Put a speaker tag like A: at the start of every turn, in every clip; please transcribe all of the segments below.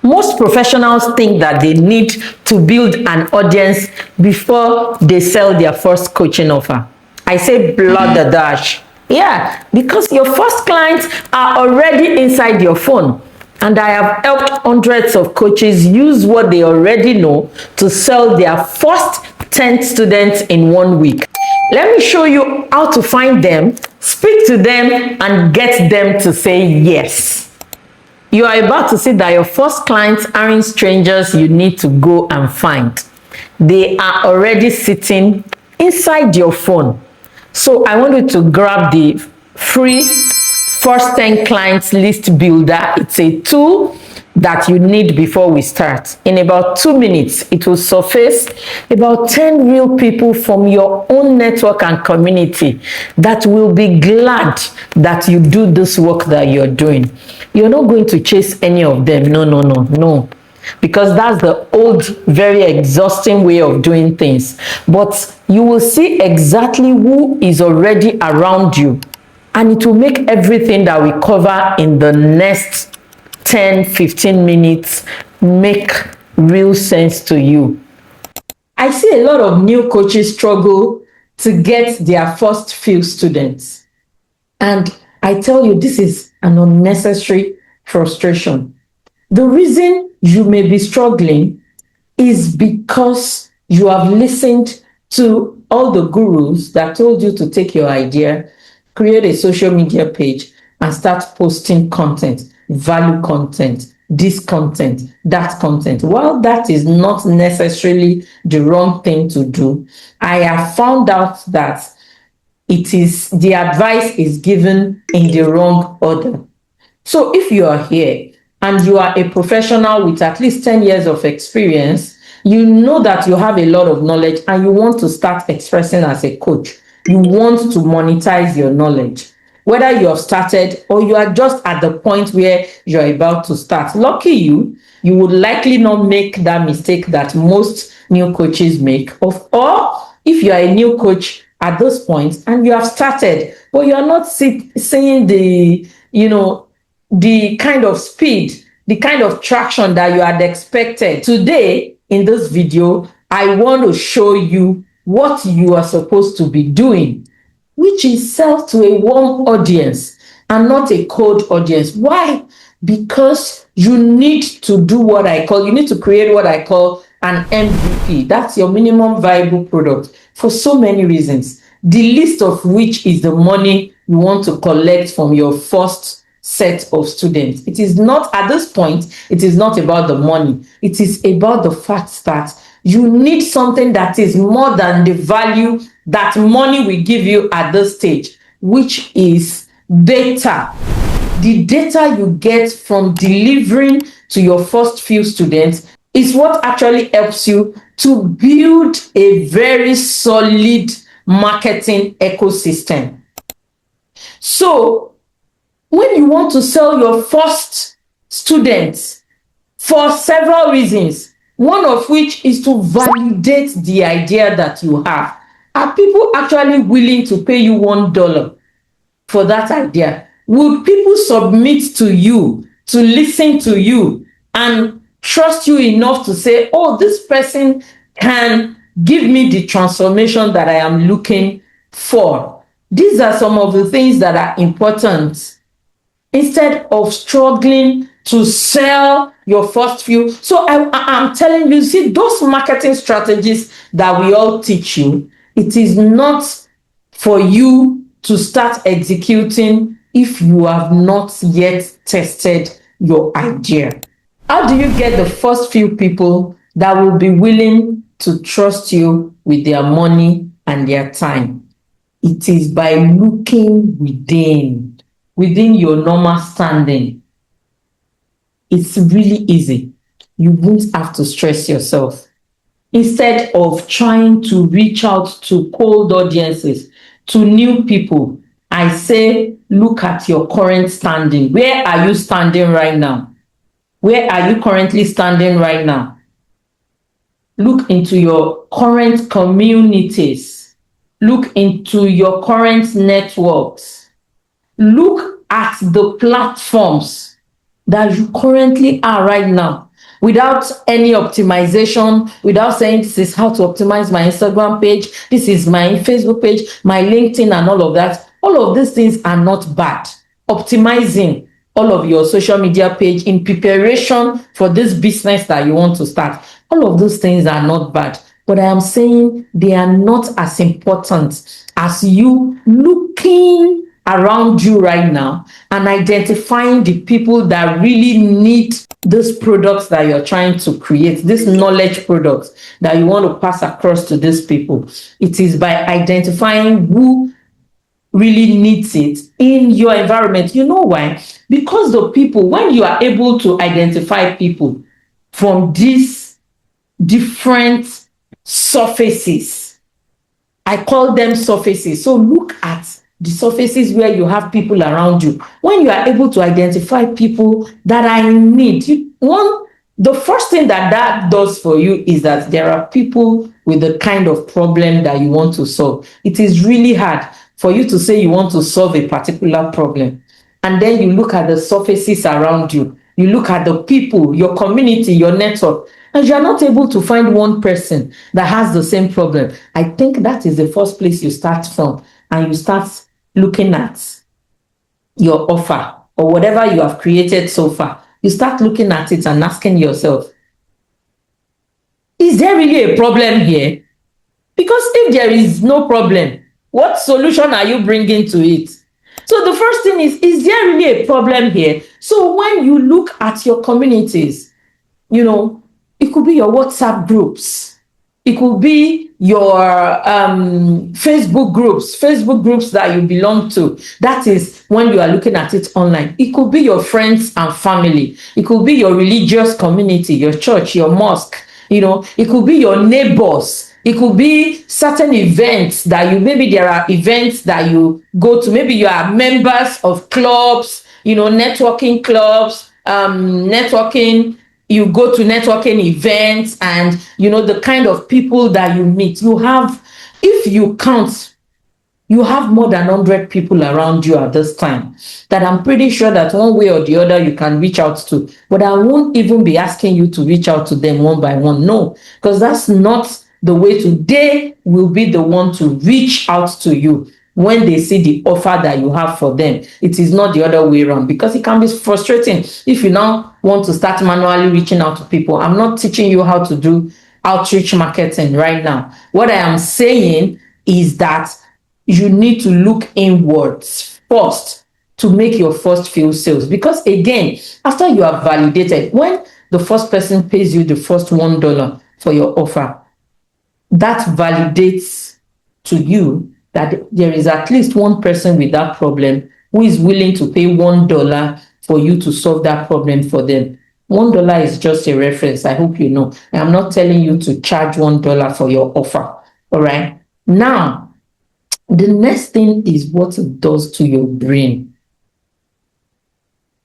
A: Most professionals think that they need to build an audience before they sell their first coaching offer. I say blood the dash. Yeah, because your first clients are already inside your phone. And I have helped hundreds of coaches use what they already know to sell their first 10 students in 1 week. Let me show you how to find them, speak to them, and get them to say yes. You are about to see that your first clients aren't strangers you need to go and find. They are already sitting inside your phone. So I want you to grab the free first 10 clients list builder. It's a tool that you need before we start. In about 2 minutes, it will surface about 10 real people from your own network and community that will be glad that you do this work that you're doing. You're not going to chase any of them. No. Because that's the old, very exhausting way of doing things. But you will see exactly who is already around you, and it will make everything that we cover in the next 10-15 minutes make real sense to you. I see a lot of new coaches struggle to get their first few students. And I tell you, this is an unnecessary frustration. The reason you may be struggling is because you have listened to all the gurus that told you to take your idea, create a social media page, and start posting content, value content, this content, that content. While that is not necessarily the wrong thing to do, I have found out that the advice is given in the wrong order. So if you are here and you are a professional with at least 10 years of experience, you know that you have a lot of knowledge and you want to start expressing as a coach. You want to monetize your knowledge. Whether you have started or you are just at the point where you're about to start. Lucky you would likely not make that mistake that most new coaches make. Or if you are a new coach at this point and you have started, but you are not seeing the kind of speed, the kind of traction that you had expected. Today, in this video, I want to show you what you are supposed to be doing, which is sell to a warm audience and not a cold audience. Why? Because you need to create what I call an MVP. That's your minimum viable product for so many reasons. The least of which is the money you want to collect from your first set of students. It is not, at this point, it is not about the money. It is about the fact that you need something that is more than the value that money will give you at this stage, which is data. The data you get from delivering to your first few students is what actually helps you to build a very solid marketing ecosystem. So, when you want to sell your first students, for several reasons, one of which is to validate the idea that you have. Are people actually willing to pay you $1 for that idea? Would people submit to you, to listen to you, and trust you enough to say, oh, this person can give me the transformation that I am looking for? These are some of the things that are important. Instead of struggling to sell your first few. So I'm telling you, see, those marketing strategies that we all teach you, it is not for you to start executing if you have not yet tested your idea. How do you get the first few people that will be willing to trust you with their money and their time? It is by looking within your normal standing. It's really easy. You won't have to stress yourself. Instead of trying to reach out to cold audiences, to new people, I say, look at your current standing. Where are you standing right now? Where are you currently standing right now? Look into your current communities. Look into your current networks. Look at the platforms that you currently are right now. without any optimization, without saying this is how to optimize my Instagram page, this is my Facebook page, my LinkedIn, and all of that. All of these things are not bad. Optimizing all of your social media page in preparation for this business that you want to start, all of those things are not bad. But I am saying they are not as important as you looking around you right now and identifying the people that really need these products that you're trying to create, these knowledge products that you want to pass across to these people. It is by identifying who really needs it in your environment. You know why? Because the people, when you are able to identify people from these different surfaces, I call them surfaces. So look at the surfaces where you have people around you. When you are able to identify people that are in need, the first thing that does for you is that there are people with the kind of problem that you want to solve. It is really hard for you to say you want to solve a particular problem, and then you look at the surfaces around you, you look at the people, your community, your network, and you are not able to find one person that has the same problem. I think that is the first place you start from, and you start looking at your offer or whatever you have created so far. You start looking at it and asking yourself, is there really a problem here? Because if there is no problem, what solution are you bringing to it? So the first thing is there really a problem here? So when you look at your communities, it could be your WhatsApp groups, it could be your Facebook groups that you belong to. That is when you are looking at it online. It could be your friends and family. It could be your religious community, your church, your mosque. It could be your neighbors. It could be certain events that maybe there are events that you go to. Maybe you are members of clubs, networking clubs, you go to networking events, and the kind of people that you meet. If you count, you have more than 100 people around you at this time that I'm pretty sure that one way or the other you can reach out to. But I won't even be asking you to reach out to them one by one. No, because that's not the way to. They will be the one to reach out to you when they see the offer that you have for them. It is not the other way around, because it can be frustrating if you now want to start manually reaching out to people. I'm not teaching you how to do outreach marketing right now. What I am saying is that you need to look inwards first to make your first few sales. Because again, after you have validated, when the first person pays you the first $1 for your offer, that validates to you that there is at least one person with that problem who is willing to pay $1 for you to solve that problem for them. $1 is just a reference. I hope you know. I'm not telling you to charge $1 for your offer. All right. Now, the next thing is what it does to your brain.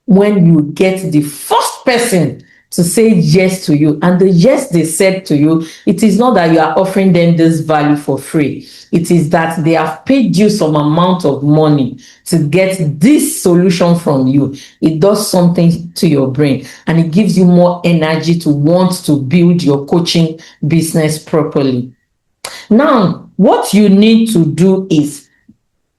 A: When you get the first person to say yes to you, and the yes they said to you, it is not that you are offering them this value for free. It is that they have paid you some amount of money to get this solution from you. It does something to your brain, and it gives you more energy to want to build your coaching business properly. Now, what you need to do is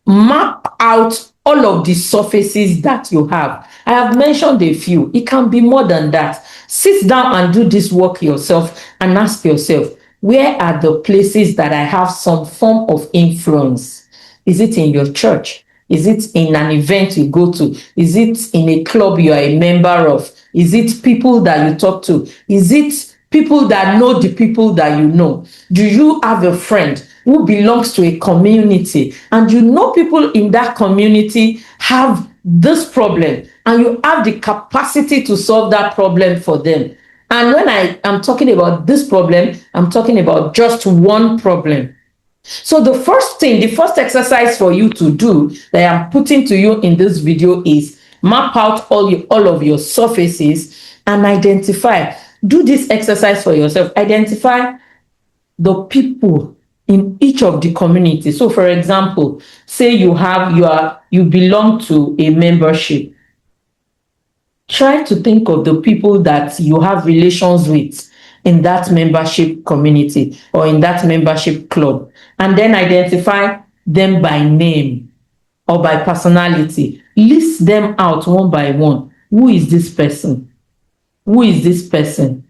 A: map out all of the surfaces that you have. I have mentioned a few. It can be more than that. Sit down and do this work yourself and ask yourself, where are the places that I have some form of influence? Is it in your church? Is it in an event you go to? Is it in a club you are a member of? Is it people that you talk to? Is it people that know the people that you know? Do you have a friend who belongs to a community, and you know people in that community have this problem, and you have the capacity to solve that problem for them? And when I am talking about this problem, I'm talking about just one problem. So the first exercise for you to do that I'm putting to you in this video is map out all of your surfaces and identify. Do this exercise for yourself. Identify the people in each of the communities. So for example, say you belong to a membership. Try to think of the people that you have relations with in that membership community or in that membership club, and then identify them by name or by personality. List them out one by one. Who is this person? Who is this person?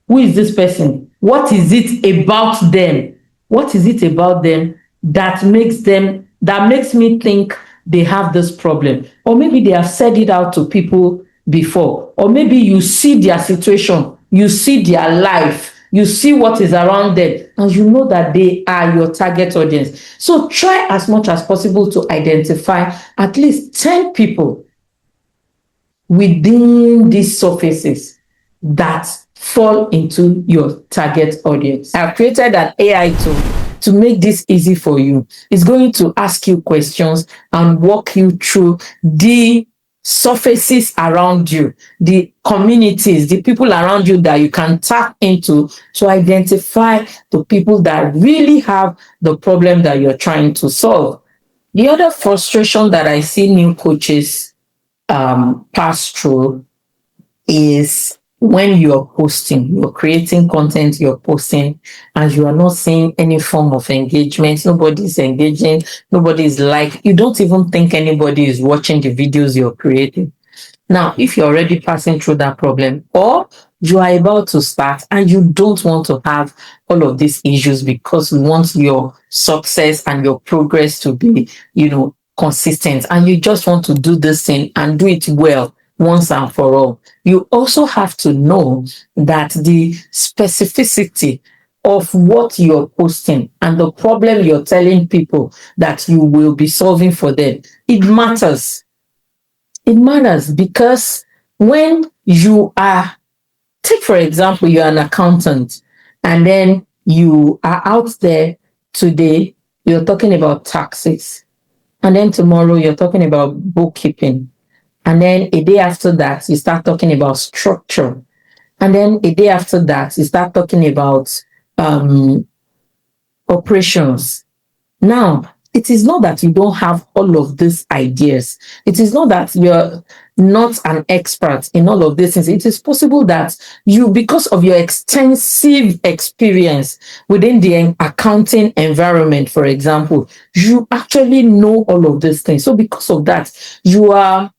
A: Who is this person? What is it about them? What is it about them that makes me think they have this problem? Or maybe they have said it out to people before. Or maybe you see their situation, you see their life, you see what is around them, and you know that they are your target audience. So try as much as possible to identify at least 10 people within these surfaces that fall into your target audience. I've created an AI tool to make this easy for you. It's going to ask you questions and walk you through the surfaces around you, the communities, the people around you that you can tap into to identify the people that really have the problem that you're trying to solve. The other frustration that I see new coaches pass through is when you're posting, you're creating content, you're posting, and you are not seeing any form of engagement. Nobody's engaging, nobody's you don't even think anybody is watching the videos you're creating. Now, if you're already passing through that problem, or you are about to start and you don't want to have all of these issues because you want your success and your progress to be, consistent, and you just want to do this thing and do it well once and for all, you also have to know that the specificity of what you're posting and the problem you're telling people that you will be solving for them, it matters. It matters because when you are, take for example, you're an accountant and then you are out there today, you're talking about taxes, and then tomorrow you're talking about bookkeeping, and then a day after that you start talking about structure, and then a day after that you start talking about operations. Now, it is not that you don't have all of these ideas. It is not that you're not an expert in all of these things. It is possible that you, because of your extensive experience within the accounting environment, for example, you actually know all of these things. So because of that, you are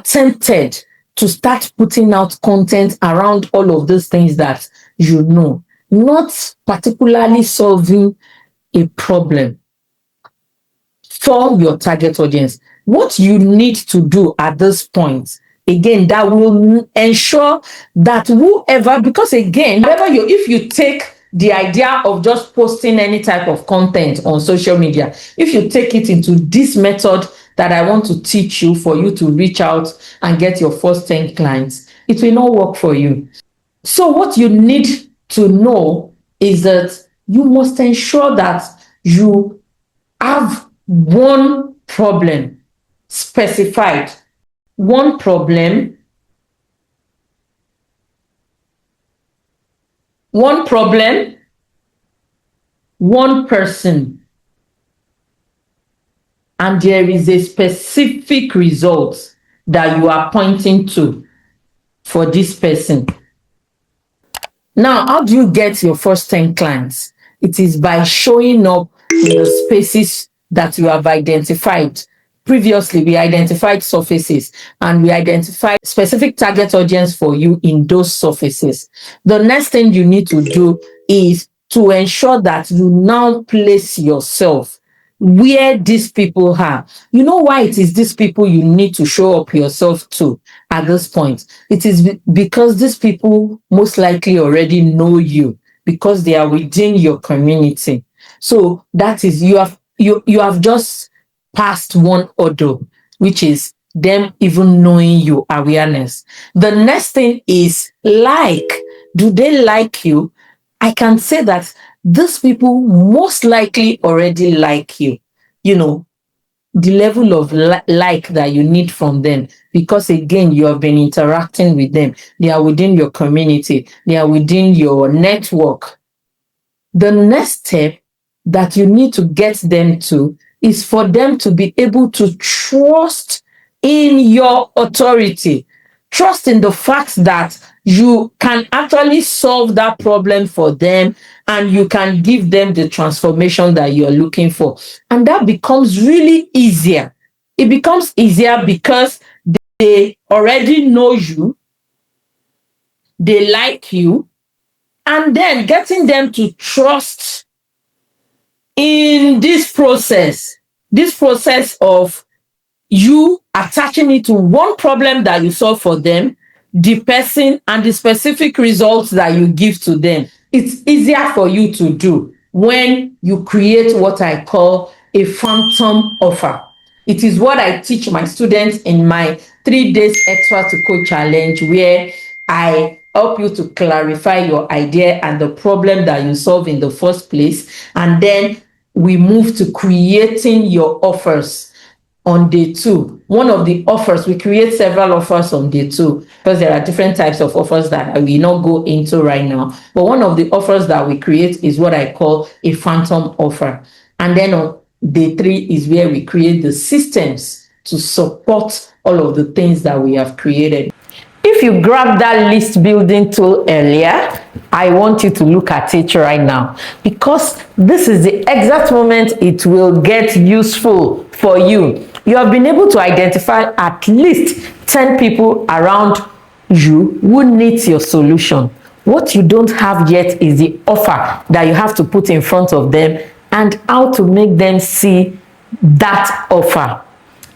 A: tempted to start putting out content around all of those things that you know, not particularly solving a problem for your target audience. What you need to do at this point, again, that will ensure that whoever, because again, if you take the idea of just posting any type of content on social media, if you take it into this method that I want to teach you for you to reach out and get your first 10 clients, it will not work for you. So what you need to know is that you must ensure that you have one problem specified, one problem, one person, and there is a specific result that you are pointing to for this person. Now, how do you get your first 10 clients? It is by showing up in the spaces that you have identified. Previously, we identified surfaces and we identified specific target audience for you in those surfaces. The next thing you need to do is to ensure that you now place yourself where these people are. You know why it is these people you need to show up yourself to at this point? It is because these people most likely already know you because they are within your community. So that is, you have just passed one hurdle, which is them even knowing your awareness. The next thing is do they like you? I can say that these people most likely already like you. The level of like that you need from them, because again, you have been interacting with them. They are within your community. They are within your network. The next step that you need to get them to is for them to be able to trust in your authority. Trust in the fact that you can actually solve that problem for them and you can give them the transformation that you're looking for. And that becomes really easier. It becomes easier because they already know you, they like you, and then getting them to trust in this process of you attaching it to one problem that you solve for them, the person, and the specific results that you give to them. It's easier for you to do when you create what I call a phantom offer. It is what I teach my students in my 3 days extra to code challenge, where I help you to clarify your idea and the problem that you solve in the first place. And then we move to creating your offers on day 2. One of the offers, we create several offers on day 2 because there are different types of offers that I will not go into right now. But one of the offers that we create is what I call a phantom offer. And then on day 3 is where we create the systems to support all of the things that we have created. If you grabbed that list building tool earlier, I want you to look at it right now, because this is the exact moment it will get useful for you. You have been able to identify at least 10 people around you who needs your solution. What you don't have yet is the offer that you have to put in front of them and how to make them see that offer.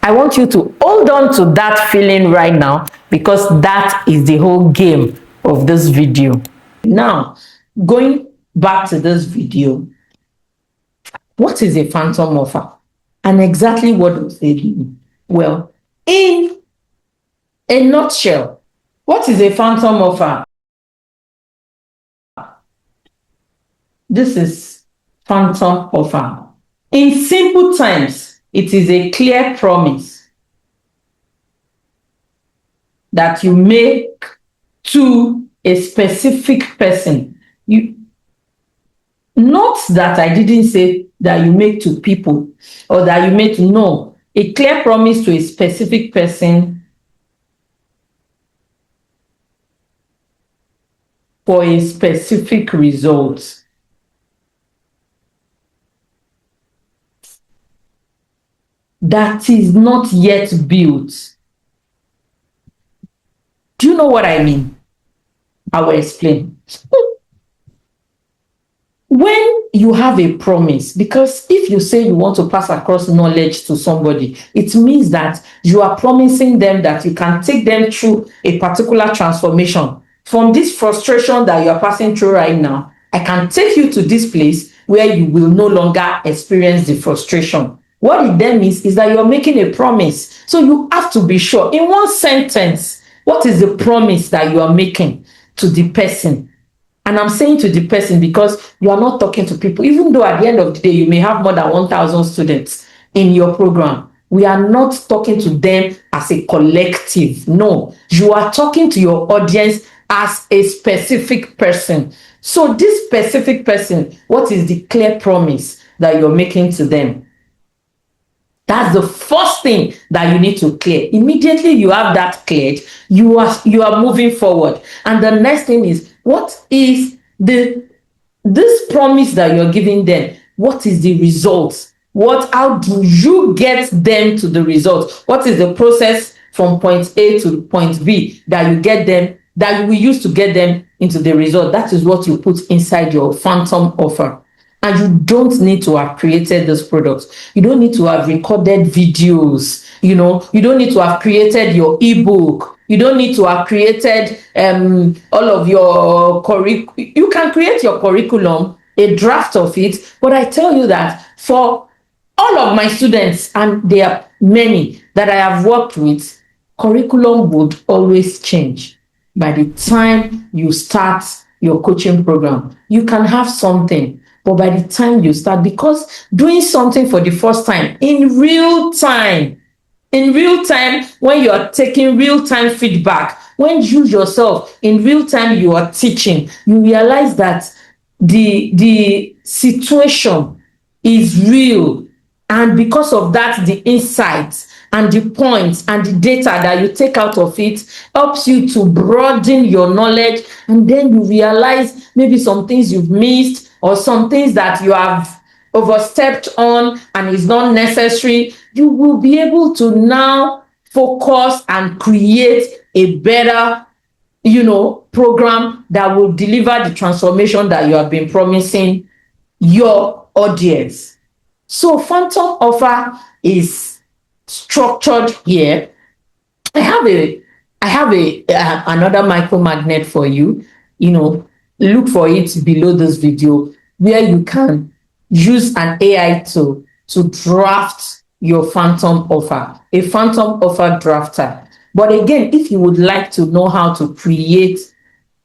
A: I want you to hold on to that feeling right now, because that is the whole game of this video. Now, going back to this video, what is a phantom offer? And exactly what does it mean? Well, in a nutshell, what is a phantom offer? This is phantom offer. In simple terms, it is a clear promise that you make to a specific person. Not that I didn't say that you make to people or that you make to, no, a clear promise to a specific person for a specific result. That is not yet built. Do you know what I mean? I will explain. When you have a promise, because if you say you want to pass across knowledge to somebody, it means that you are promising them that you can take them through a particular transformation. From this frustration that you are passing through right now, I can take you to this place where you will no longer experience the frustration. What it then means is that you're making a promise. So you have to be sure. In one sentence, what is the promise that you are making to the person? And I'm saying to the person because you are not talking to people. Even though at the end of the day, you may have more than 1,000 students in your program, we are not talking to them as a collective. No, you are talking to your audience as a specific person. So this specific person, what is the clear promise that you're making to them? That's the first thing that you need to clear. Immediately you have that cleared, you are moving forward. And the next thing is, what is this promise that you're giving them? What is the result? How do you get them to the result? What is the process from point A to point B that you get them, that you will use to get them into the result? That is what you put inside your phantom offer. And you don't need to have created this product. You don't need to have recorded videos. You don't need to have created your ebook. You don't need to have created all of your curriculum. You can create your curriculum, a draft of it. But I tell you that for all of my students, and there are many that I have worked with, curriculum would always change. By the time you start your coaching program, you can have something. But by the time you start, because doing something for the first time in real time, when you are taking real-time feedback, when you yourself in real time you are teaching, you realize that the situation is real. And because of that, the insights and the points and the data that you take out of it helps you to broaden your knowledge, and then you realize maybe some things you've missed or some things that you have overstepped on and is not necessary. You will be able to now focus and create a better program that will deliver the transformation that you have been promising your audience. So phantom offer is structured here. I have another micro magnet for you. Look for it below this video, where you can use an AI tool to draft your phantom offer, a phantom offer drafter. But again, if you would like to know how to create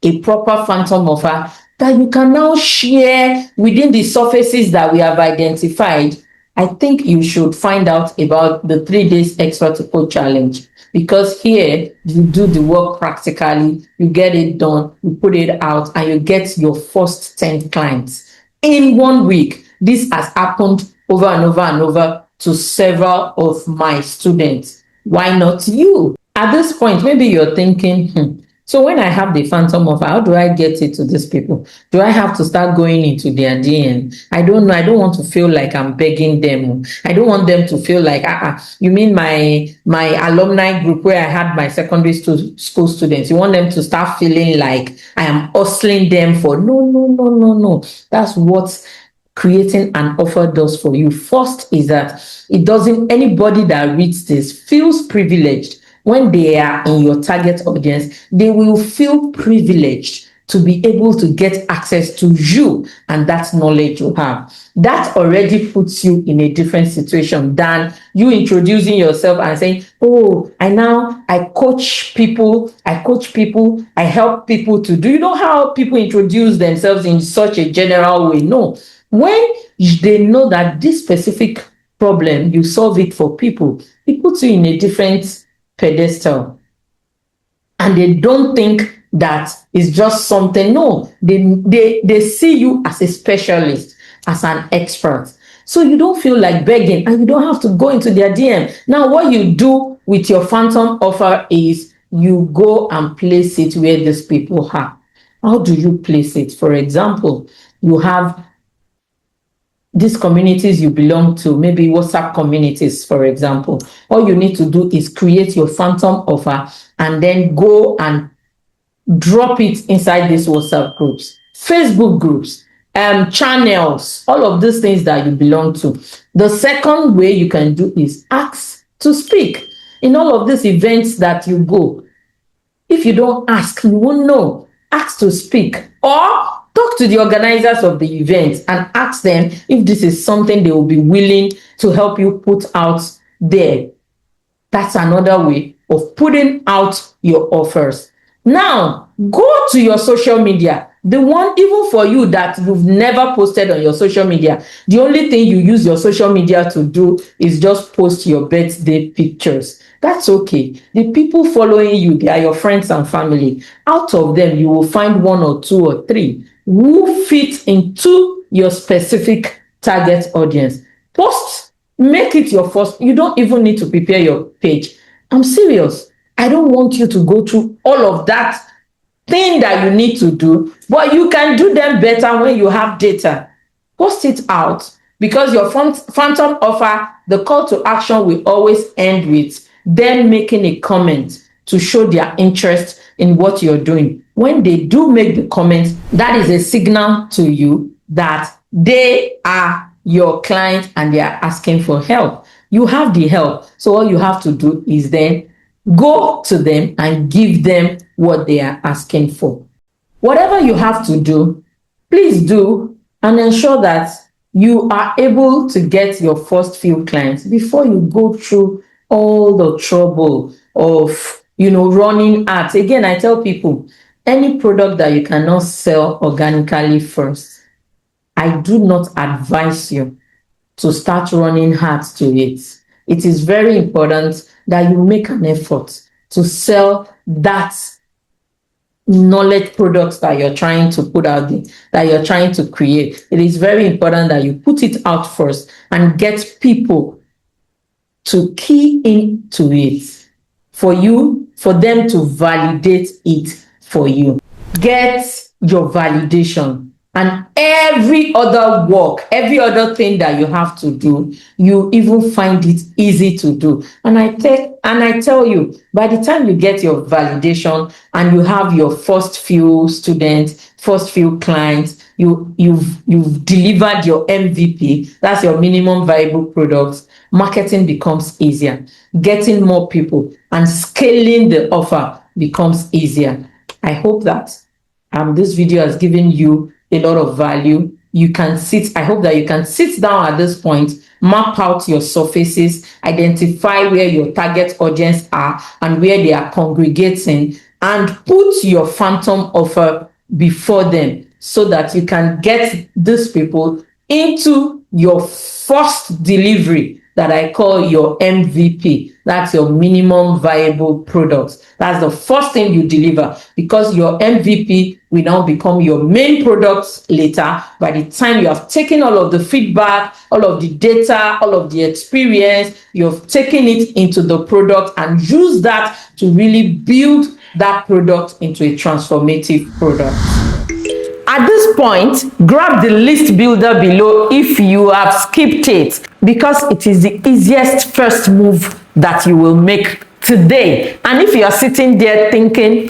A: a proper phantom offer that you can now share within the surfaces that we have identified, I think you should find out about the 3 days expert to code challenge, because here you do the work practically, you get it done, you put it out, and you get your first 10 clients in 1 week. This has happened over and over and over to several of my students. Why not you? At this point, maybe you're thinking, so when I have the phantom offer, how do I get it to these people? Do I have to start going into their DM? I don't know. I don't want to feel like I'm begging them. I don't want them to feel like, you mean my alumni group where I had my secondary school students, you want them to start feeling like I am hustling them for, no. That's what creating an offer does for you. First is that anybody that reads this feels privileged. When they are in your target audience, they will feel privileged to be able to get access to you and that knowledge you have. That already puts you in a different situation than you introducing yourself and saying, I coach people, I help people to do. You know how people introduce themselves in such a general way? No. When they know that this specific problem, you solve it for people, it puts you in a different pedestal, and they don't think that it's just something. No, they see you as a specialist, as an expert, so you don't feel like begging and you don't have to go into their DM. Now what you do with your phantom offer is you go and place it where these people are. How do you place it? For example, you have these communities you belong to, maybe WhatsApp communities, for example. All you need to do is create your phantom offer and then go and drop it inside these WhatsApp groups, Facebook groups, channels, all of these things that you belong to. The second way you can do is ask to speak. In all of these events that you go, if you don't ask, you won't know. Ask to speak, or talk to the organizers of the event and ask them if this is something they will be willing to help you put out there. That's another way of putting out your offers. Now, go to your social media. The one, even for you that you've never posted on your social media, the only thing you use your social media to do is just post your birthday pictures. That's okay. The people following you, they are your friends and family. Out of them, you will find 1 or 2 or 3 who fit into your specific target audience. Post, make it your first. You don't even need to prepare your page. I'm serious. I don't want you to go through all of that thing that you need to do, but you can do them better when you have data. Post it out, because your phantom offer, the call to action will always end with them making a comment to show their interest in what you're doing. When they do make the comment, that is a signal to you that they are your client and they are asking for help. You have the help. So all you have to do is then go to them and give them what they are asking for. Whatever you have to do, please do, and ensure that you are able to get your first few clients before you go through all the trouble of running ads. Again, I tell people, any product that you cannot sell organically first, I do not advise you to start running ads to it. It is very important that you make an effort to sell that knowledge products that you're trying to put out there, that you're trying to create. It is very important that you put it out first and get people to key into it for them to validate it for you. Get your validation, and every other work, every other thing that you have to do, you even find it easy to do. And I tell you, by the time you get your validation and you have your first few students, first few clients, you've delivered your MVP, that's your minimum viable product, marketing becomes easier. Getting more people and scaling the offer becomes easier. I hope that this video has given you a lot of value. I hope that you can sit down at this point, map out your surfaces, identify where your target audience are and where they are congregating, and put your phantom offer before them so that you can get these people into your first delivery that I call your MVP. That's your minimum viable product. That's the first thing you deliver, because your MVP will now become your main product later. By the time you have taken all of the feedback, all of the data, all of the experience, you've taken it into the product and use that to really build that product into a transformative product. At this point, grab the list builder below if you have skipped it, because it is the easiest first move that you will make today. And if you are sitting there thinking,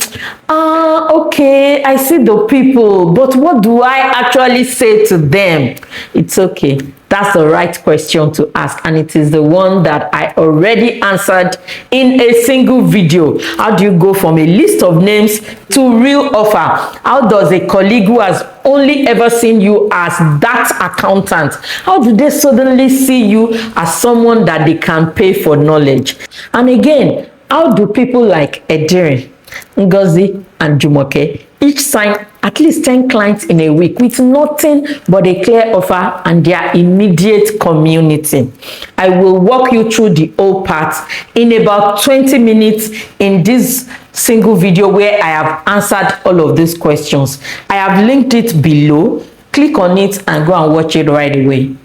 A: okay, I see the people, but what do I actually say to them? It's okay. That's the right question to ask, and it is the one that I already answered in a single video. How do you go from a list of names to real offer? How does a colleague who has only ever seen you as that accountant, how do they suddenly see you as someone that they can pay for knowledge? And again, how do people like Edirin, Ngozi, and Jumoke each sign at least 10 clients in a week with nothing but a clear offer and their immediate community? I will walk you through the whole part in about 20 minutes in this single video where I have answered all of these questions. I have linked it below. Click on it and go and watch it right away.